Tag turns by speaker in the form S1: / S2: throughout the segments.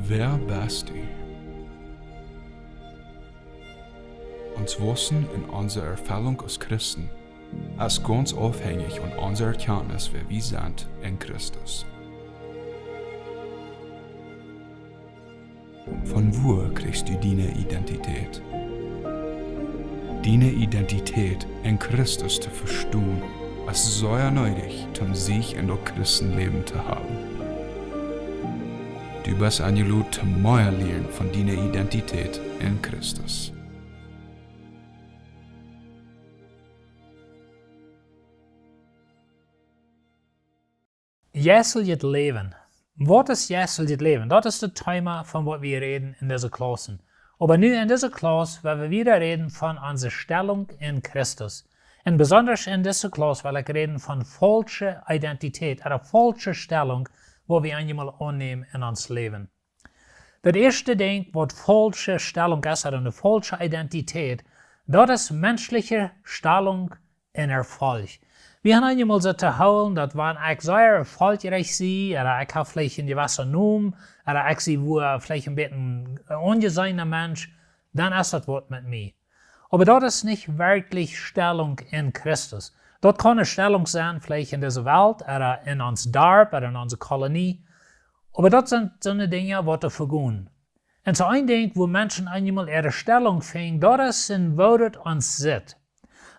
S1: Wer bist du? Uns Wissen in unserer Erfüllung als Christen ist ganz abhängig von unserer Erkenntnis, wer wir sind in Christus. Von wo kriegst du deine Identität? Deine Identität in Christus zu verstehen, ist sehr nötig, um sich in das Christenleben zu haben. Du bist eingeladen, zum mehr lernen von deiner Identität in Christus.
S2: Menschliches Leben. Was ist menschliches Leben? Das ist das Thema, von was wir reden in dieser Klasse. Aber nun in dieser Klasse werden wir wieder reden von unserer Stellung in Christus. Und besonders in dieser Klasse will ich reden von falscher Identität, einer falschen Stellung, wo wir einmal annehmen in uns Leben. Das erste Ding, was falsche Stellung ist, oder eine falsche Identität, das ist menschliche Stellung in Erfolch. Wir haben einmal so zu holen, dass wenn ich sehr erfolgreich sehe, oder ich habe vielleicht einen gewissen Namen, oder ich sehe, wo vielleicht ein bisschen ungesehener Mensch, dann ist das was mit mir. Aber das ist nicht wirklich Stellung in Christus. Das kann eine Stellung sein, vielleicht in dieser Welt, oder in uns Dorf, oder in unserer Kolonie. Aber das sind so eine Dinge, die wir vergehen. Und so ein Ding, wo Menschen einmal ihre Stellung finden, das ist in wo das uns sitzt.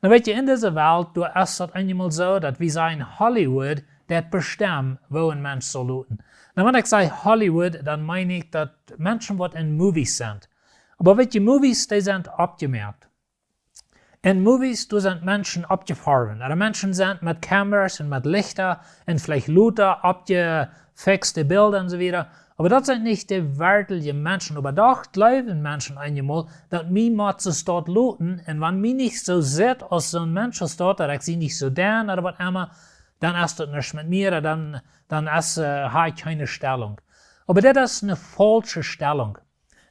S2: Na weet je, in dieser Welt, du ist das einmal so, dass wir sagen, Hollywood, das bestimmt, wo ein Mensch soll looten. Na, wenn ich sage Hollywood, dann meine ich, dass Menschen, die in Movies sind. Aber weet je, Movies, die sind abgemerkt. In Movies, du sind Menschen abgefahren. Oder Menschen sind mit Kameras und mit Lichter und vielleicht lauter abgefixte Bilder und so weiter. Aber das sind nicht die wirklichen Menschen. Aber doch glauben Menschen einmal, dass wir müssen dort looten. Und wenn mir nicht so sieht, als so ein Mensch ist dort, oder ich sehe nicht so den oder was immer, dann ist das nicht mit mir, oder dann habe ich keine Stellung. Aber das ist eine falsche Stellung.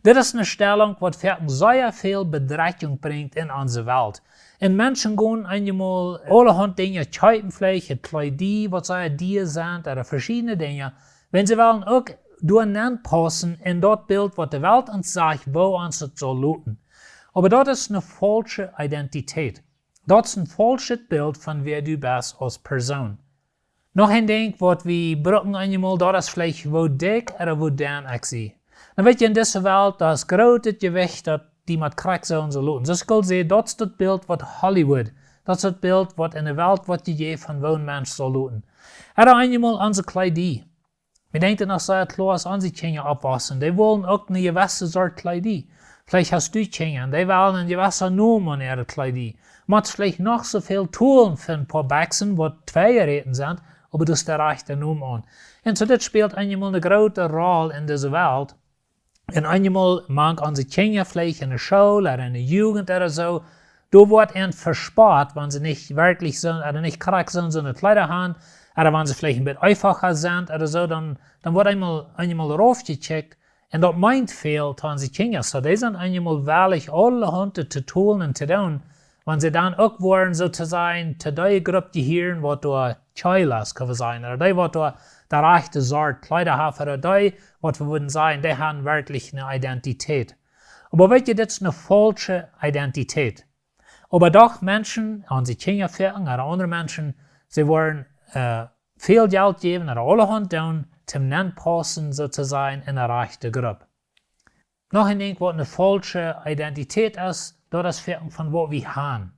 S2: Das ist eine Stellung, die sehr viel Bedeutung bringt in unsere Welt. Und Menschen gehen einmal allerhand Dinge kaufen, vielleicht Kleidung, was sie dir sind, oder verschiedene Dinge. Wenn sie wollen auch anpassen in das Bild, was die Welt uns sagt, wo uns das soll looten. Aber das ist eine falsche Identität. Das ist ein falsches Bild von wer du bist als Person. Noch ein Ding, was wir brauchen einmal, das ist vielleicht, wo dick oder wo dünn ich sehe. Dann weet je, in dieser Welt, das große Gewicht, das die mit Krieg sollen so looten. Das kann sehen, das ist das Bild, was Hollywood, das ist das Bild, was in der Welt, was die je von wo ein Mensch soll looten. Oder einmal unsere Kleidung. Wir denken noch sehr klar, als unsere Kinder abwaschen. Die wollen auch eine gewisse Sorte Kleidung. Vielleicht hast du Kinder, die wollen einen gewissen Namen an ihrer Kleidung. Man hat vielleicht noch so viel tun für ein paar Baxen, die Zweierräten sind, aber du hast der rechte Namen an. Und so das spielt einmal eine große Rolle in dieser Welt. Und einmal mag unsere Kinder vielleicht in der Schule oder in der Jugend oder so, da wird ihnen verspart, wenn sie nicht wirklich so, oder nicht korrekt so eine Kleider haben, oder wenn sie vielleicht ein bisschen einfacher sind oder so, dann wird einmal raufgecheckt und das meint viel zu unseren Kindern. So, die sind einmal wirklich alle Hunde zu tun und zu tun, wenn sie dann auch wollen, so zu sein, zu der Gruppe gehören, was du Child kann sein, oder die, was du der rechte Sorte Kleider haben, oder die, was wir würden sagen, die haben wirklich eine Identität. Aber weißt du, das ist eine falsche Identität. Aber doch Menschen, unsere Kinder oder andere Menschen, sie wollen viel Geld geben oder allerhand tun, zum Anpassen sozusagen in eine rechte Gruppe. Noch ein Ding, was eine falsche Identität ist, das ist von was wir haben.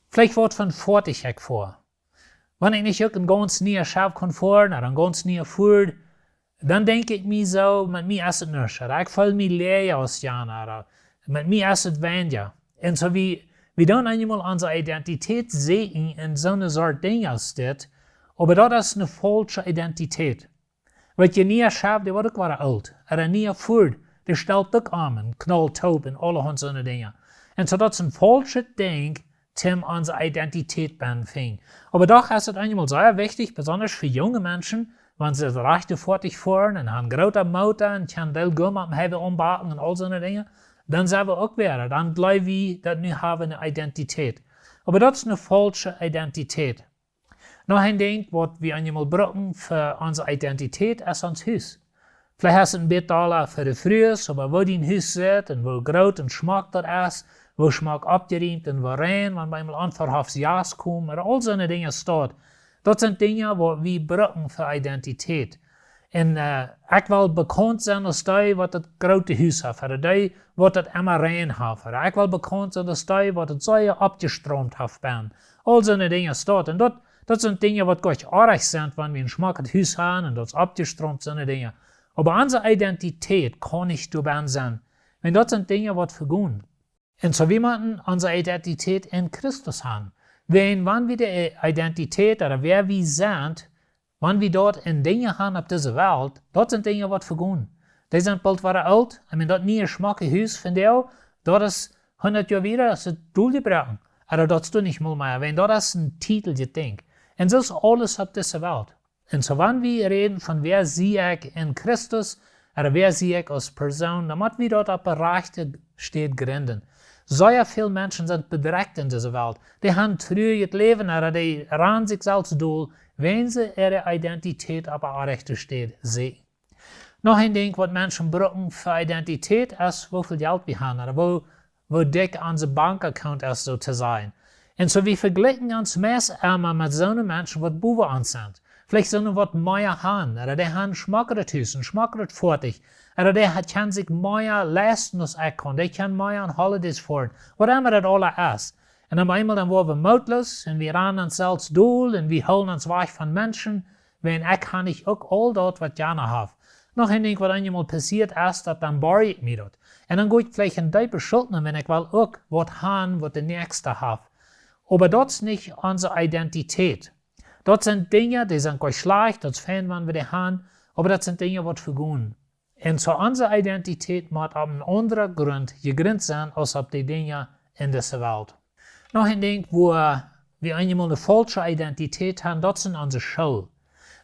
S2: Vielleicht wird von Fertigkeit vor. Wenn ich nicht ein ganz neuer Chef kann fahren oder ein ganz neuer Fuhr, dann denke ich mir so, mit mir ist es nicht. Oder ich fühle mich leer aus Jahren, oder mit mir ist es weniger. Und so wir dann einmal unsere Identität sehen in so einer Sorte Dinge als das, aber das ist eine falsche Identität. Weil je neuer Chef, der wird auch alt. Oder ein neuer Fuhr, der stellt auch an, knallt taub und allerhand so eine Dinge. Und so das ist ein falsches Ding, um unsere Identität fing. Aber doch ist es einmal sehr wichtig, besonders für junge Menschen, wenn sie das rechte fertig fahren und haben große Motor und können Teil Gummi haben umbacken und all so eine Dinge, dann sind wir auch wieder, dann bleiben wir, dass wir haben eine Identität. Aber das ist eine falsche Identität. Noch ein Ding, was wir einmal brauchen für unsere Identität, ist unser Haus. Vielleicht hast du ein Betttaler für die Frühs, aber wo dein Haus sitzt und wo groß und schmeckt das ist, wo schmeckt abgeriemt und wo rein, wenn man einfach aufs Jas kommt, oder all so Dinge steht. Das sind Dinge, wo wir brauchen für Identität. Und ich will bekannt sein als die, was das große Haus hat, oder die, was das immer rein hat. Oder ich will bekannt sein als die, was das Säure abgeströmt hat. All so Dinge steht. Und das sind Dinge, die Gott arg sind, wenn wir ein schmackendes Haus haben und das abgeströmt sind Dinge. Aber unsere Identität kann nicht dabei sein, wenn das sind Dinge, die vergehen. Und so wie man unsere Identität in Christus haben. Wenn wir die Identität oder wer wir sind, wenn wir dort in Dinge haben auf dieser Welt, das sind Dinge, die vergehen. Die sind bald wieder alt. Das nie schmacke Haus von dir, das ist 100 Jahre wieder, das ist durchgebrochen. Aber das tut nicht mal mehr, wenn das ist ein Titel, you think. Und das ist alles auf dieser Welt. Und so wenn wir reden von wer sehe ich in Christus, oder wer sehe ich als Person, dann müssen wir dort auf Bereiche steht gründen. So viele Menschen sind bedrängt in dieser Welt. Die haben früher das Leben, oder die ran sich selbst durch, wenn sie ihre Identität auf der Rechte steht, sehen. Noch ein Ding, was Menschen brauchen für Identität, ist, wie viel Geld wir haben, oder wo dick unser Bankaccount ist, so zu sein. Und so wir vergleichen uns meist immer mit so einem Menschen, was Buben uns sind. Vielleicht so eine, was mehr haben, oder die haben schmackeres Haus und schmackeres Fertig, oder die können sich mehr leisten als ich kann, die können mehr an Holidays fahren, was immer das alles ist. Und dann einmal dann waren wir mutlos und wir rennen uns selbst durch und wir holen uns weg von Menschen, wenn ich kann nicht auch all das, was ich gerne habe. Noch ein Ding, was einmal passiert ist, dann borge ich mir das. Und dann gehe ich vielleicht in die Schulden, wenn ich will auch was haben, was der Nächste hat. Aber das ist nicht unsere Identität. Das sind Dinge, die sind ganz schlecht, das fehlen, wenn wir die haben, aber das sind Dinge, die vergehen. Und so unsere Identität muss auf einen anderen Grund gegründet sein, als auf die Dinge in dieser Welt. Noch ein Ding, wo wir einmal eine falsche Identität haben, das sind unsere Schule.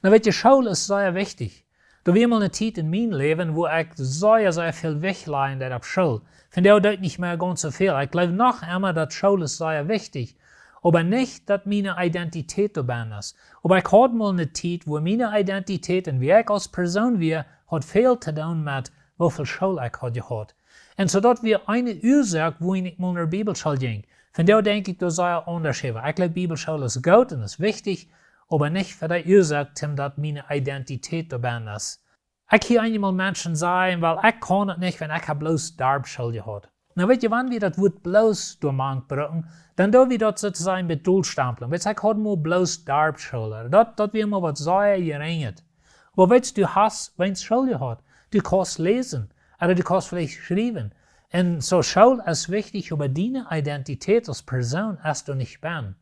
S2: Na, die Schule ist sehr wichtig. Da war mal eine Zeit in meinem Leben, wo ich sehr viel wegleide auf Schule. Von der dort nicht mehr ganz so viel. Ich glaube noch immer, dass Schule ist sehr wichtig. Aber nicht, dass meine Identität dabei ist. Aber ich hatte mal eine Zeit, wo meine Identität und wie ich als Person war, hat viel zu tun mit, wie viel Schule ich hatte gehabt. Und so dass wir eine Ursache, wo ich nicht mal in der Bibelschule ging. Von der denke ich, da sei ein Unterschied. Ich glaube, Bibelschule ist gut und ist wichtig, aber nicht für die Ursache, dass meine Identität dabei ist. Ich höre einmal Menschen sagen, weil ich kann es nicht, wenn ich bloß Darbschule gehabt. Na, weet je, wenn wir das Wort bloß durchmachen brauchen, dann tun wir das sozusagen mit Doelstempeln. Weißt du, ich hatte mal bloß Darbschule. Das wir mal was sehr geringet. Aber weißt du, hast, wenn du Schule hat, du kannst lesen, oder du kannst vielleicht schreiben. Und so Schule ist wichtig, aber deine Identität als Person hast du nicht ben.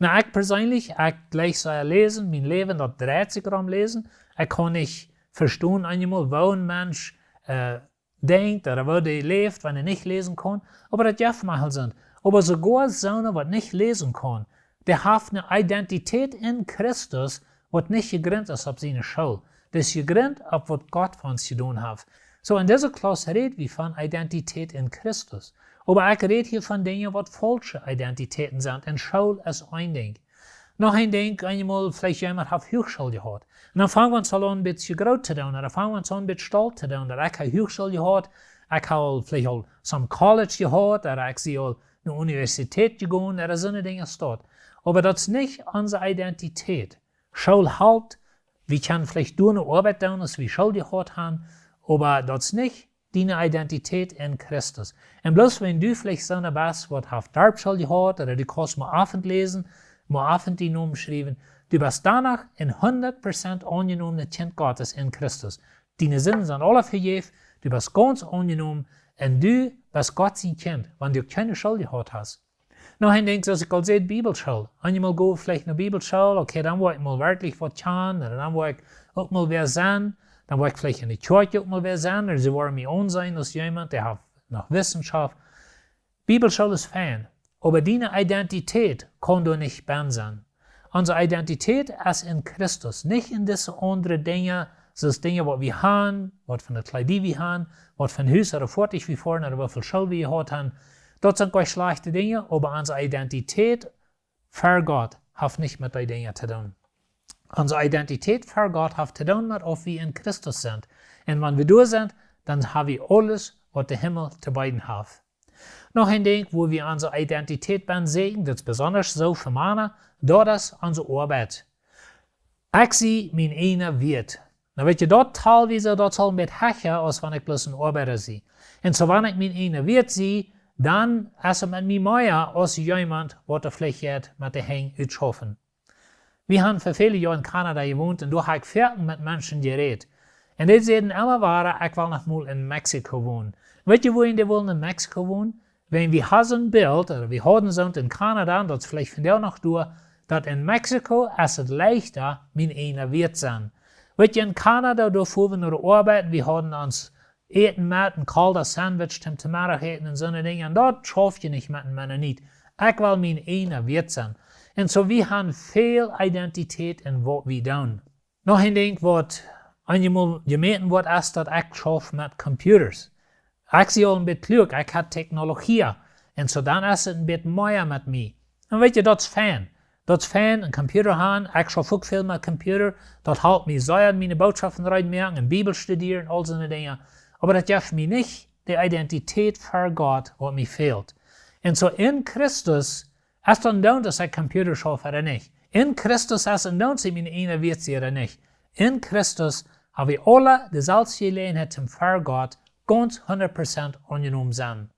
S2: Na, ich persönlich, ich gleich so lesen, mein Leben, das dreht sich am Lesen. Ich kann nicht verstehen, einmal, wo ein Mensch denkt oder wo der lebt, wenn er nicht lesen kann. Aber das darf mal sein. Aber sogar so einer, was nicht lesen kann, der hat eine Identität in Christus, was nicht gegründet ist auf seine Schule. Das ist gegründet auf was Gott von uns getan hat. So in dieser Klasse reden wir von Identität in Christus. Aber ich rede hier von Dingen, was falsche Identitäten sind. Und Schule ist ein Ding. Noch ein Ding, einmal vielleicht jemand hat Hochschule gehabt. Und dann fangen wir uns an ein bisschen groß zu tun, oder fangen wir uns an ein bisschen stolz zu tun. Ich habe Hochschule gehabt, ich habe vielleicht auch some College gehabt, oder ich sehe auch eine Universität gegangen, oder so eine Dinge steht. Aber das ist nicht unsere Identität. Schule halt, wir können vielleicht durch eine Arbeit tun, als wir Schule gehabt haben, aber das ist nicht deine Identität in Christus. Und bloß wenn du vielleicht so eine bist, was auf Darbschule gehabt, oder du kannst mal Abend lesen, mal Abend die Namen schreiben, du bist danach in 100% angenommen Kind Gottes in Christus. Deine Sinne sind alle vergeben, du bist ganz angenommen und du bist Gott sein Kind, wenn du keine Schule gehabt hast. Noch ein Ding, dass ich als Bibelschule. Einmal go vielleicht eine Bibelschule, okay, dann will ich mal wirklich was tun, oder dann will ich auch mal wer sein, dann will ich vielleicht in der Kirche auch mal wer sein, oder sie wollen mich ansehen als jemand, der hat noch Wissenschaft. Bibelschule ist fein, aber deine Identität kann du nicht ben sein. Unsere Identität ist in Christus, nicht in diese anderen Dinge, so Dinge, was wir haben, was von der Kleidung wir haben, was von Haus oder Fertig wir fahren, oder wie viel Schule wir gehabt haben. Das sind keine schlechte Dinge, aber unsere Identität für Gott hat nicht mit den Dingen zu tun. Unsere Identität für Gott hat zu tun mit, ob wir in Christus sind. Und wenn wir da sind, dann haben wir alles, was der Himmel zu bieten hat. Noch ein Ding, wo wir unsere Identität sehen, das ist besonders so für Männer, das ist unsere Arbeit. Ich sehe mein eigener Wert. Na weet je, dat teilweise, dat soll mit hecher, als wenn ich bloß ein Arbeiter sehe. Und so, wenn ich mein eigener Wert sehe, dann ist es mit mir mehr als jemand, der die Pflicht hat, mit der Hänge ausschaffen. Wir haben für viele Jahre in Kanada gewohnt und da habe ich viel mit Menschen geredet. Und die sagen immer wieder, ich will noch mal in Mexiko wohnen. Weet je, wohin die wollen in Mexiko wohnen? Wenn wir haben ein Bild, oder wir haben so in Kanada, und das ist vielleicht von dir noch durch, dass in Mexiko ist es leichter, mein eigener Wert sein. Weet je, in Kanada, da fuhren wir nach der Arbeit, wir haben uns eten mit, ein kalter Sandwich zum Mittag eten und so eine Dinge, und dort schafft je nicht mit einem Mennonit. Ich will mein eigener Wert sein. Und so, wir haben viel Identität in was wir tun. Noch ein Ding, was einmal gemeint wird, ist, dass ich schaffe mit Computers. Ich sehe auch ein bisschen klug, ich habe Technologie. Und so dann ist es ein bisschen mehr mit mir. Und weet je, das ist fein. Das ist fein, ein Computer haben. Ich schaffe auch viel mit Computer. Das hält mich sehr an meine Botschaften reinmerken, in Bibel studieren, all so Dinge. Aber das gibt mir nicht die Identität für Gott, was mir fehlt. Und so in Christus ist dann down, dass ich Computer schaffe oder nicht. In Christus ist dann down, dass ich meine eigene Wert sehe oder nicht. In Christus haben wir alle dieselbe Gelegenheit zum für Gott ganz 100% angenommen sein.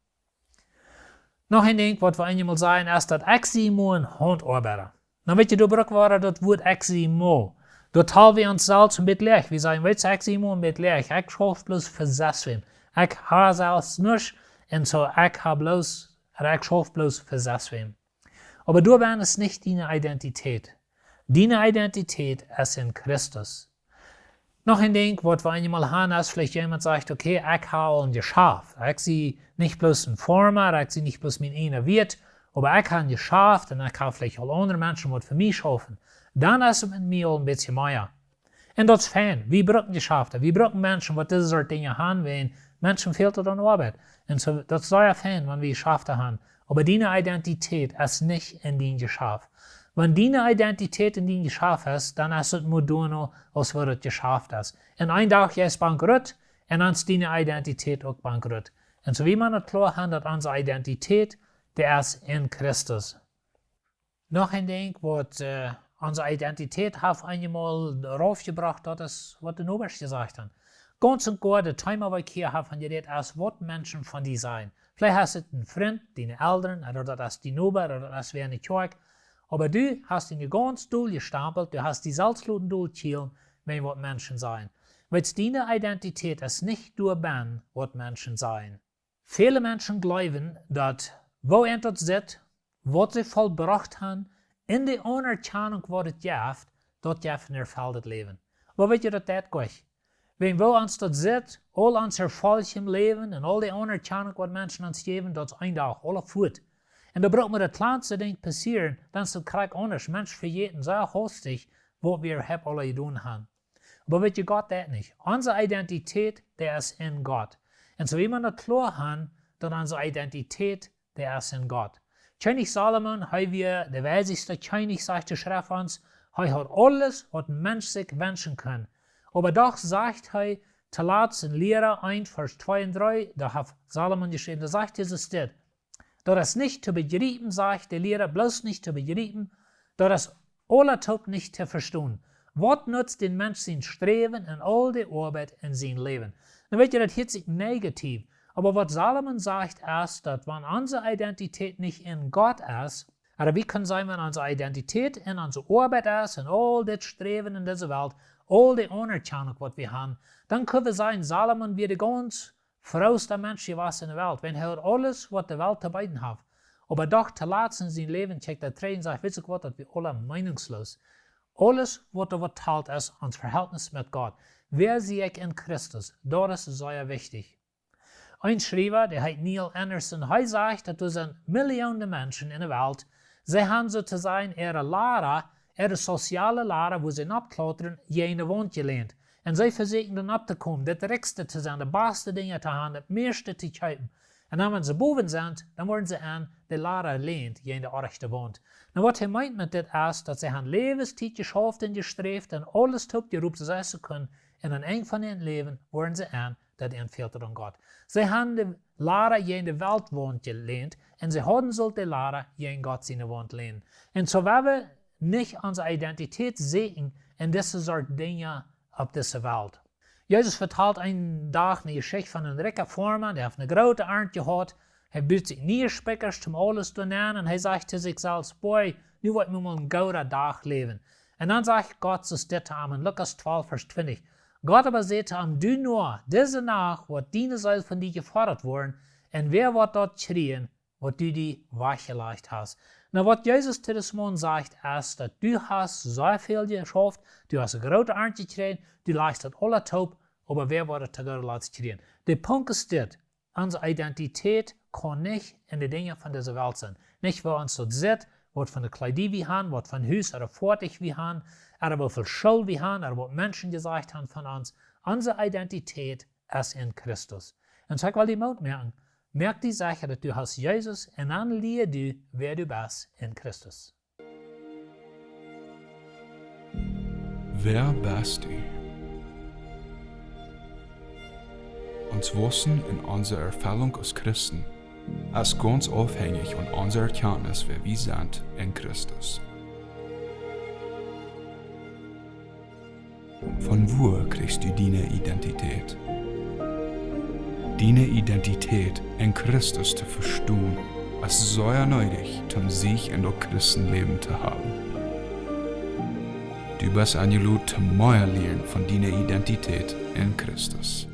S2: Noch ein Ding, was wir einmal sagen, ist, dass ich sie ein Handarbeiter. Dann weet je, du brauchst war das Wort ich sie mo. Dort haben wir uns selbst ein bisschen leicht. Wir sagen, weißt du, ich sie ein bisschen leicht. Ich schaffe bloß für das. Ich habe selbst nicht, und so ich schaffe bloß für das. Aber du bist es nicht deine Identität. Deine Identität ist in Christus. Noch ein Ding, was wir einmal haben, ist, vielleicht jemand sagt, okay, ich habe ein Geschäft. Ich sehe nicht bloß ein Former, ich sehe nicht bloß mein eigener Wert, aber ich habe ein Geschäft und ich habe vielleicht auch andere Menschen, die für mich schaffen. Dann ist es mit mir auch ein bisschen mehr. Und das ist fein. Wir brauchen Geschäfte. Wir brauchen Menschen, die diese Art Dinge haben, wenn Menschen fehlt an Arbeit. Und so, das ist sehr fein, wenn wir Geschäfte haben. Aber deine Identität ist nicht in deinem Geschäft. Wenn deine Identität in deinem Geschäft ist, dann ist es nur als würde es Geschäft ist. Und ein Tag ist bankrott, und dann ist deine Identität auch bankrott. Und so wie man das klar hat, dass unsere Identität, der ist in Christus. Noch ein Ding, was unsere Identität hat einmal raufgebracht, das ist, was der Oberst gesagt hat. Ganz und gut, der Thema, was ich hier habe, geredet, ist, was Menschen von dir sein. Vielleicht hast du einen Freund, deine Eltern, oder das ist die Ober, oder das wäre eine Kirche. Aber du hast in ganz doll gestapelt, du hast die Salzluten durchgehielt, wenn was Menschen sein. Weil deine Identität ist nicht durch Ben, was Menschen sein. Viele Menschen glauben, dass wo etwas sitzt, was sie vollbracht haben, in der Anerkennung, was es gibt, dort gibt ein erfülltes Leben. Aber weet je dat geht? Wenn wir uns dort sitzt, all unser Erfolch im Leben und all die Anerkennung, was Menschen uns geben, das ist ein Tag, alle Furt. Und da braucht man das kleinste Ding passieren, dann ist der Krieg anders. Menschen verjeten sehr hastig, was wir alle getan haben. Aber weet je, Gott das nicht. Unsere Identität, der ist in Gott. Und so wie man das klar hat, dann unsere Identität, der ist in Gott. König Salomon, der weiseste König, sagt die Schrift uns, hat alles, was ein Mensch sich wünschen kann. Aber doch sagt zuletzt in Lehrer 1, Vers 2 und 3, da hat Salomon geschrieben, da sagt dieses Stück, das ist nicht zu begreifen, sagt der Lehrer, bloß nicht zu begreifen, das ist allertop nicht zu verstehen. Was nutzt den Mensch sein Streben und all die Arbeit in sein Leben? Dann wird ja, das hört sich negativ. Aber was Salomon sagt, ist, dass wenn unsere Identität nicht in Gott ist, oder wie kann sein, wenn unsere Identität in unsere Arbeit ist, und all das Streben in dieser Welt, all die Anerkennung, was wir haben, dann können wir sagen, Salomon wird der ganz frohste Mensch gewesen in der Welt, wenn er alles, was die Welt zu bieten hat. Aber doch, zuletzt in seinem Leben, checkt er drei und sagt, wisst ihr was, dass wir alle meinungslos. Alles, was da teilt, ist unser Verhältnis mit Gott. Wer sehe ich in Christus? Das ist sehr wichtig. Ein Schreiber, der heißt Neil Anderson, sagt, dass es sind Millionen Menschen in der Welt, sie haben sozusagen ihre Lehrer, ihre soziale Lehrer, wo sie abklottern, jene Wand gelehnt. Und sie versuchen dann abzukommen, das Richtigste zu sein, die beste Dinge zu haben, das meiste zu kaufen. En dan, wenn sie boven sind, dan worden sie aan de Lehrer lehnt, die in der Orchte wohnt. En wat hij meint met dit is, dat zij hun levenstijd geschaft en gestreefd en alles tut geroepen zij ze kunnen, en aan een van hun leven worden ze aan dat een filter aan God. Zij hebben de Lehrer die in de Welt woont geleend, en ze hadden zult de Lehrer die in God zijn woont lehnen. En zo we nicht onze identiteit sehen in deze soort dingen op deze Welt. Jezus vertelt een dag een geschichte van een rijke vormer, die heeft een grote arend gehad. Hij biedt zich neerspikkers om alles te doen en hij zegt te zichzelf, boy, nu wordt me een gouden dag leven. En dan zegt God zo dit te hem in Lukas 12, vers 20. God aber zei te hem, du nur, deze nacht wordt dienen zal van die gefordert worden, en wer wordt dat schreien, wat du die weggelegd hast. Nou, wat Jezus te deze man zegt, is dat du hast zoveel geschaft, du hast een grote arend gekregen, du legst dat alle top, aber wer wordt het tegenwoordig laten schreien. De punt is dit, onze identiteit kan niet in de dingen van deze wereld zijn. Niet waar ons dat zit, wat van de kleding we hebben, wat van huis of voertuig we hebben, of hoeveel schuld we hebben, of wat mensen gezegd hebben van ons. Onze identiteit is in Christus. En zo ik wil die moed merken. Merk die Sache, dat du hast Jezus en dan leer du, wer du bist in Christus.
S1: Wer bist du? Uns Wissen in unserer Erfüllung als Christen ist ganz abhängig von unserer Erkenntnis, wer wir sind in Christus. Von wo kriegst du deine Identität? Deine Identität in Christus zu verstehen, ist sehr nötig, um sich in das Christenleben zu haben. Du bist eingeladen, mehr lernen von deiner Identität in Christus.